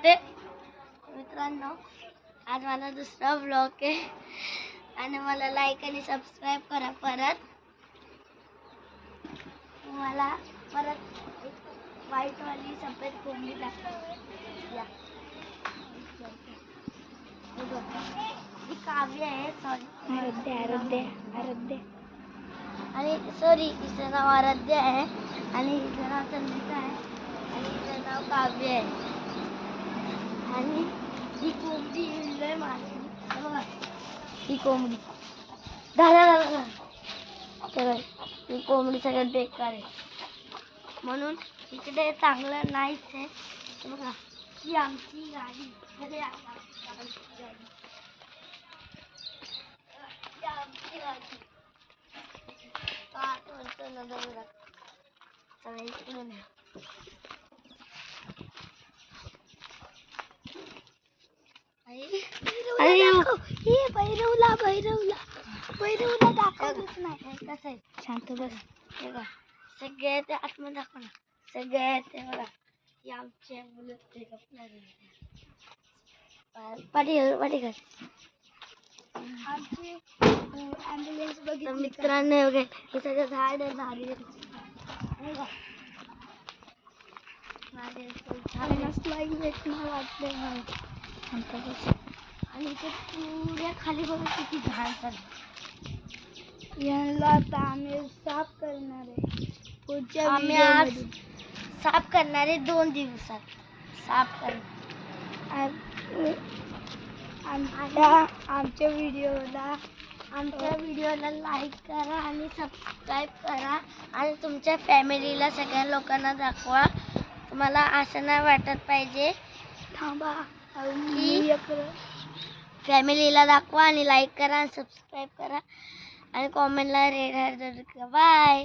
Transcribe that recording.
जाते. मित्रांनो, आज माझा दुसरा ब्लॉग आहे आणि मला लाईक आणि सबस्क्राईब करा. परत मला परत एक व्हाईटवाली सफेद कोंबडी दाखवा. ही काव्य आहे. सॉरी, आराध्य आणि सॉरी, हिचं नाव आराध्य आहे आणि हिचं नाव चंद्रिका आहे आणि हिचं नाव काव्य आहे. आणि ही कोंबडी लय मारली बघा. ही कोंबडी दादा तर ही कोंबडी सगळ्यात बेकार आहे, म्हणून इकडे चांगलं नाहीच आहे. बघा, ही आमची गाडी. भैरवला दाखवतच नाही. कसं आहे, शांत बस. बघा सगळे ते आतमध्ये दाखव ना. सगळे ते बघा, ही आमचे मुलं ते पाठी कर. आमची ॲम्ब्युलन्स बघितली मित्रांनो. वगैरे हे सगळं झाड आहे. आणि ते पुऱ्या खाली बघा किती झाड चालू. याला आता आम्ही साफ करणार आहे. पुढच्या आम्ही आज साफ करणार आहे. 2 दिवसात साफ करणार. आमच्या व्हिडिओला लाईक करा आणि सबस्क्राईब करा आणि तुमच्या फॅमिलीला सगळ्या लोकांना दाखवा. तुम्हाला असं नाही वाटत पाहिजे. थांबा, फॅमिलीला दाखवा आणि लाईक करा, सबस्क्राईब करा आणि कॉमेंटला रेड हार्ट. बाय.